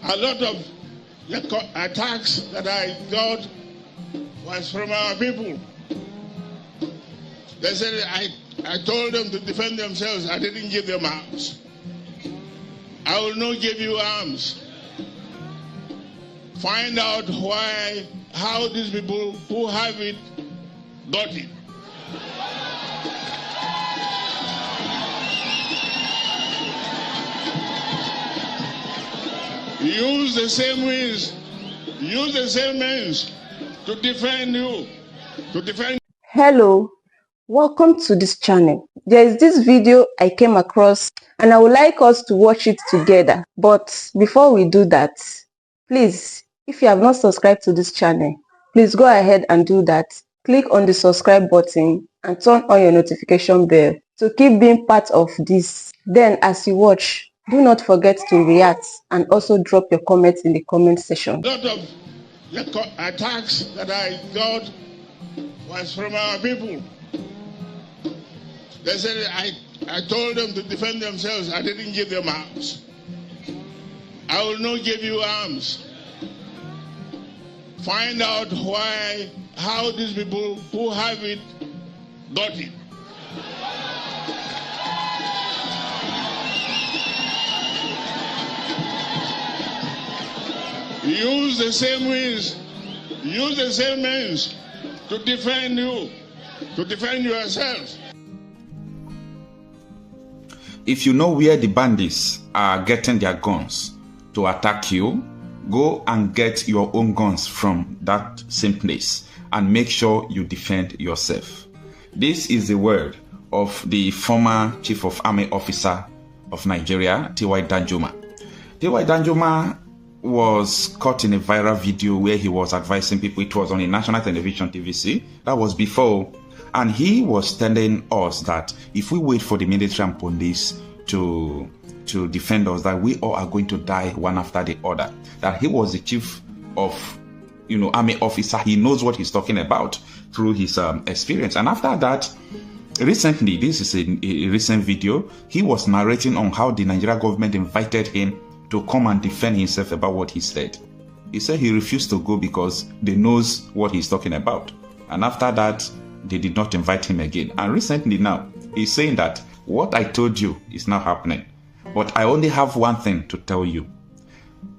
A lot of the attacks that I got was from our people. They said I told them to defend themselves. I didn't give them arms. I will not give you arms. Find out how these people who have it got it. Use the same means. Use the same means to defend you. Hello, welcome to this channel. There is this video I came across and I would like us to watch it together. But before we do that, please, if you have not subscribed to this channel, please go ahead and do that. Click on the subscribe button and turn on your notification bell to keep being part of this. Then as you watch, do not forget to react and also drop your comments in the comment section. A lot of the attacks that I got was from our people. They said I told them to defend themselves. I didn't give them arms. I will not give you arms. Find out how these people who have it got it. Use the same means. Use the same means to defend you, to defend yourselves. If you know where the bandits are getting their guns to attack you, go and get your own guns from that same place and make sure you defend yourself. This is the word of the former Chief of Army Officer of Nigeria, T.Y. Danjuma. T.Y. Danjuma was caught in a viral video where he was advising people. It was on a national television TVC. That was before. And he was telling us that if we wait for the military and police to defend us, that we all are going to die one after the other. That he was the chief of, army officer. He knows what he's talking about through his experience. And after that, recently, this is a recent video, he was narrating on how the Nigerian government invited him to come and defend himself about what he said. He said he refused to go because they knows what he's talking about. And after that, they did not invite him again. And recently now, he's saying that what I told you is now happening. But I only have one thing to tell you.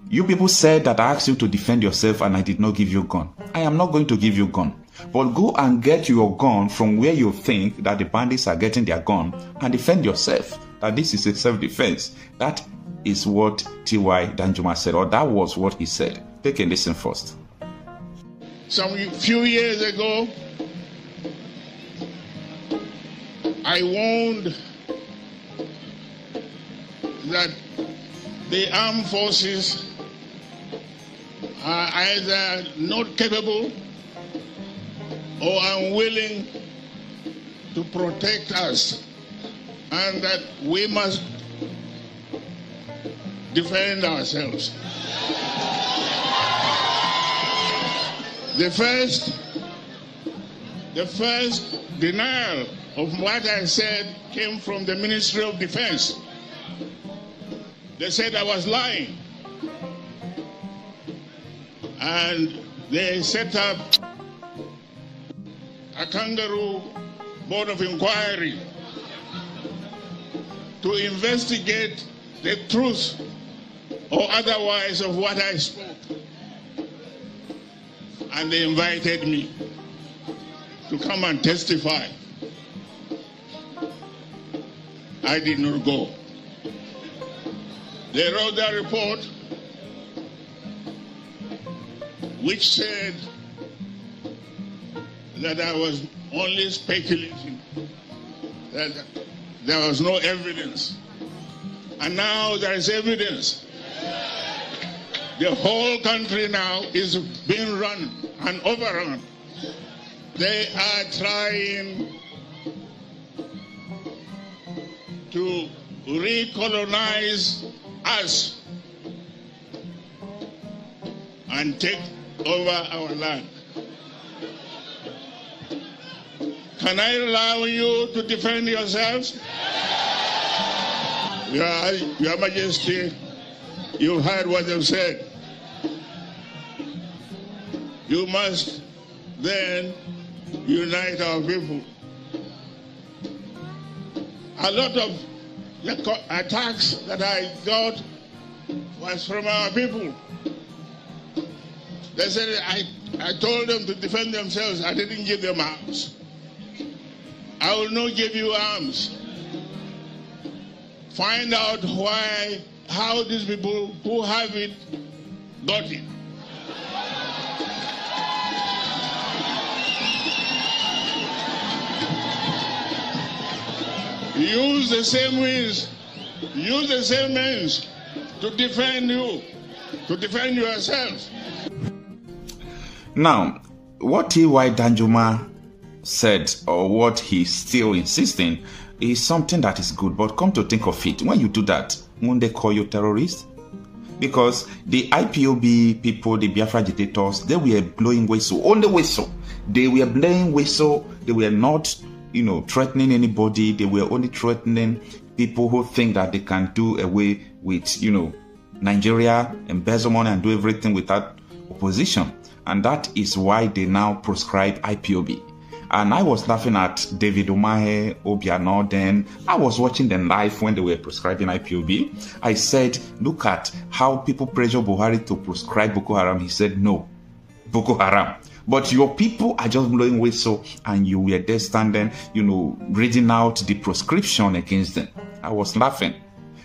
You people said that I asked you to defend yourself and I did not give you a gun. I am not going to give you a gun. But go and get your gun from where you think that the bandits are getting their gun and defend yourself. That this is a self-defense. That is what T.Y. Danjuma said, or that was what he said. Take a listen first. Some few years ago, I warned that the armed forces are either not capable or unwilling to protect us, and that we must defend ourselves. The first denial of what I said came from the Ministry of Defense. They said I was lying. And they set up a kangaroo board of inquiry to investigate the truth or otherwise of what I spoke. And they invited me to come and testify. I did not go. They wrote that report which said that I was only speculating, that there was no evidence. And now there is evidence. The whole country now is being run and overrun. They are trying to recolonize us and take over our land. Can I allow you to defend yourselves? Your Majesty, You've heard what they've said. You must then unite our people. A lot of the attacks that I got was from our people. They said I told them to defend themselves. I didn't give them arms. I will not give you arms. Find out how these people who have it got it. Use the same means. Use the same means to defend you, to defend yourself. Now, what T.Y. Danjuma said, or what he's still insisting, is something that is good. But come to think of it, when you do that, won't they call you terrorist? Because the IPOB people, the Biafra agitators, they were blowing whistle, only whistle. They were blowing whistle. They were not, threatening anybody. They were only threatening people who think that they can do away with, Nigeria, embezzle money and do everything without opposition. And that is why they now proscribe IPOB. And I was laughing at David Umahe, Obiano then. I was watching them live when they were prescribing IPOB. I said, look at how people pressure Buhari to proscribe Boko Haram. He said, no, Boko Haram. But your people are just blowing whistle and you were there standing, reading out the proscription against them. I was laughing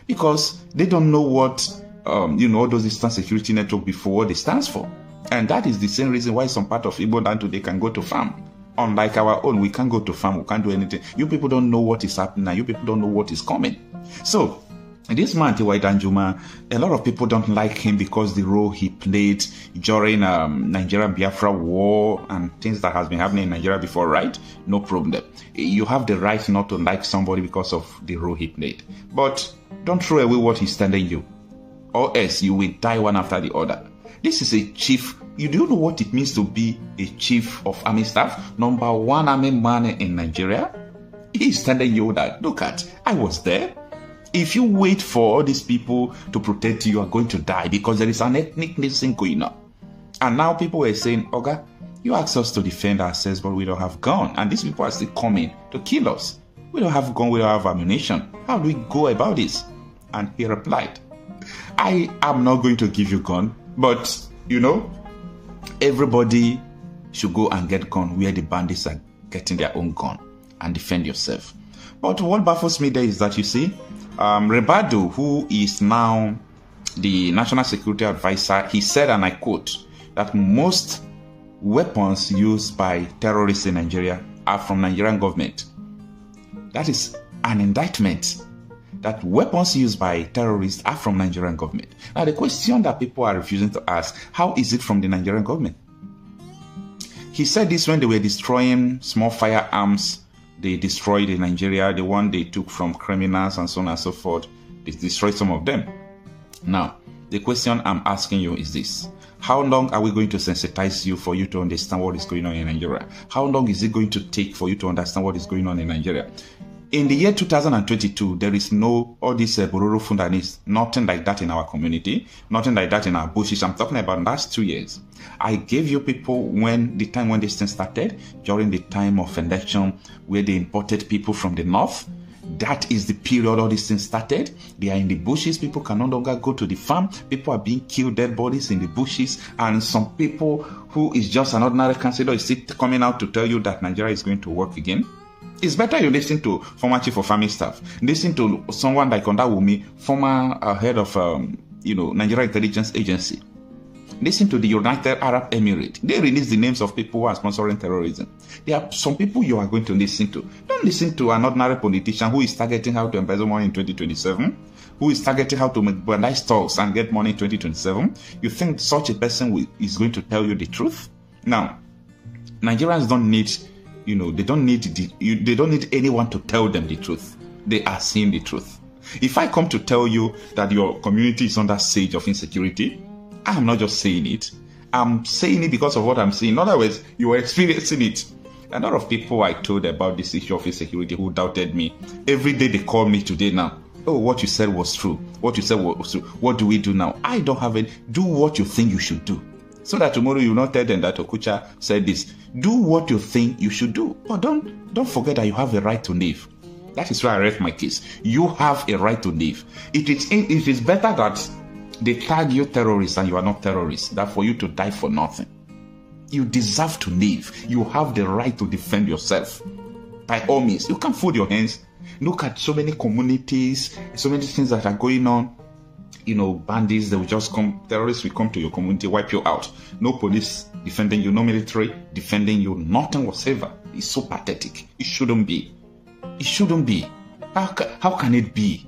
because they don't know what, all those Eastern Security Network before what it stands for. And that is the same reason why some part of Igbo land today can go to farm. Unlike our own, we can't go to farm, we can't do anything. You people don't know what is happening and you people don't know what is coming. So, this man, T.Y. Danjuma, a lot of people don't like him because the role he played during Nigeria-Biafra war and things that has been happening in Nigeria before, right? No problem. You have the right not to like somebody because of the role he played. But don't throw away what he's telling you, or else you will die one after the other. This is a chief. You do know what it means to be a chief of army staff, #1 army man in Nigeria? He's telling you that, look at, I was there. If you wait for all these people to protect you, you are going to die because there is an ethnic cleansing going on. And now people are saying, Oga, you asked us to defend ourselves, but we don't have gun. And these people are still coming to kill us. We don't have gun, we don't have ammunition. How do we go about this? And he replied, I am not going to give you gun, but, everybody should go and get gun where the bandits are getting their own gun and defend yourself. But what baffles me there is that, you see, Rebado, who is now the National Security Advisor, he said, and I quote, that most weapons used by terrorists in Nigeria are from Nigerian government. That is an indictment. That weapons used by terrorists are from Nigerian government. Now the question that people are refusing to ask, how is it from the Nigerian government? He said this when they were destroying small firearms. They destroyed in Nigeria, the one they took from criminals and so on and so forth. They destroyed some of them. Now, the question I'm asking you is this. How long are we going to sensitize you for you to understand what is going on in Nigeria? How long is it going to take for you to understand what is going on in Nigeria? In the year 2022, there is no, all these Bororo Fundanis, nothing like that in our community, nothing like that in our bushes. I'm talking about last 2 years. I gave you people when the time when this thing started, during the time of election, where they imported people from the north. That is the period all these things started. They are in the bushes. People can no longer go to the farm. People are being killed, dead bodies in the bushes. And some people who is just an ordinary councillor is still coming out to tell you that Nigeria is going to work again. It's better you listen to former chief of army staff. Listen to someone like Ondawumi, former head of Nigeria Intelligence Agency. Listen to the United Arab Emirates. They release the names of people who are sponsoring terrorism. There are some people you are going to listen to. Don't listen to an ordinary politician who is targeting how to embezzle money in 2027, who is targeting how to mobilize stocks and get money in 2027. You think such a person is going to tell you the truth? Now, Nigerians don't need, they don't need anyone to tell them the truth. They are seeing the truth. If I come to tell you that your community is under siege of insecurity, I am not just saying it. I'm saying it because of what I'm seeing. In other words, you are experiencing it. A lot of people I told about this issue of insecurity who doubted me. Every day they call me today now. oh, what you said was true. What you said was true. What do we do now? I don't have it. Do what you think you should do. So that tomorrow you will not tell them that Okucha said this. Do what you think you should do. But don't forget that you have a right to live. That is why I read my case. You have a right to live. It is better that they tag you terrorist and you are not terrorist than for you to die for nothing. You deserve to live. You have the right to defend yourself. By all means, you can't fold your hands. Look at so many communities, so many things that are going on. You know, bandits, they will just come, terrorists will come to your community, wipe you out. No police defending you, no military defending you, nothing whatsoever. It's so pathetic. It shouldn't be. It shouldn't be. How can it be?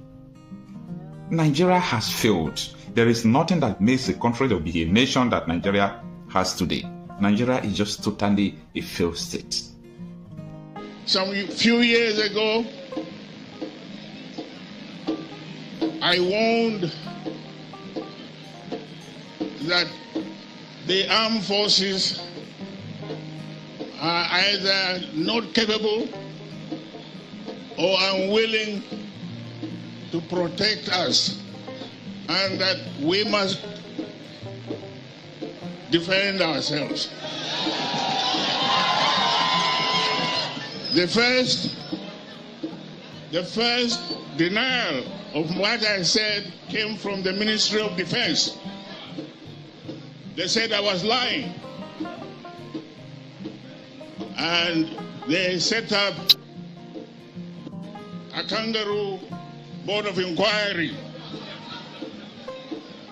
Nigeria has failed. There is nothing that makes the country to be a nation that Nigeria has today. Nigeria is just totally a failed state. Some few years ago, I warned that the armed forces are either not capable or unwilling to protect us, and that we must defend ourselves. The first denial of what I said came from the Ministry of Defense. They said I was lying. And they set up a kangaroo board of inquiry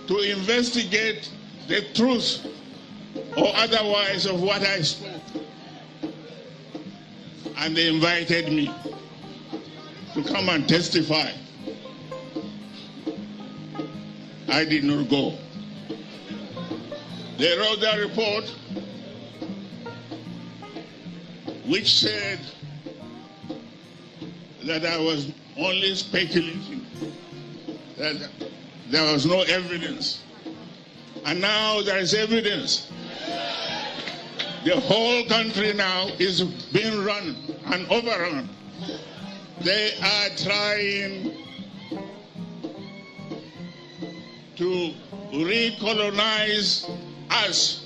to investigate the truth or otherwise of what I spoke. And they invited me to come and testify. I did not go. They wrote a report which said that I was only speculating, that there was no evidence. And now there is evidence. The whole country now is being run and overrun. They are trying to recolonize us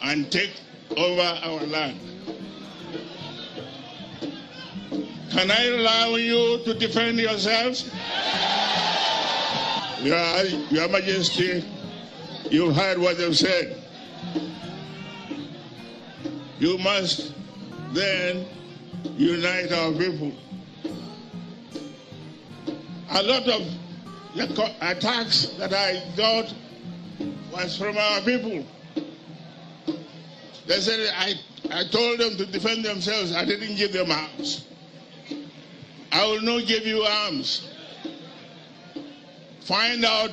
and take over our land. Can I allow you to defend yourselves? Your Majesty, you've heard what they've said. You must then unite our people. A lot of the attacks that I got was from our people. They said I told them to defend themselves. I didn't give them arms. I will not give you arms. Find out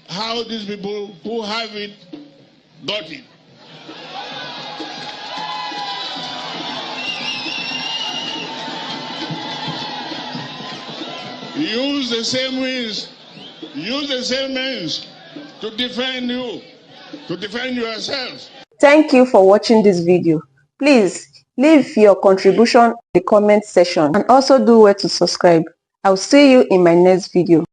how these people who have it got it. Use the same means to defend you, to defend yourself. Thank you for watching this video. Please leave your contribution in the comment section and also do well to subscribe. I'll see you in my next video.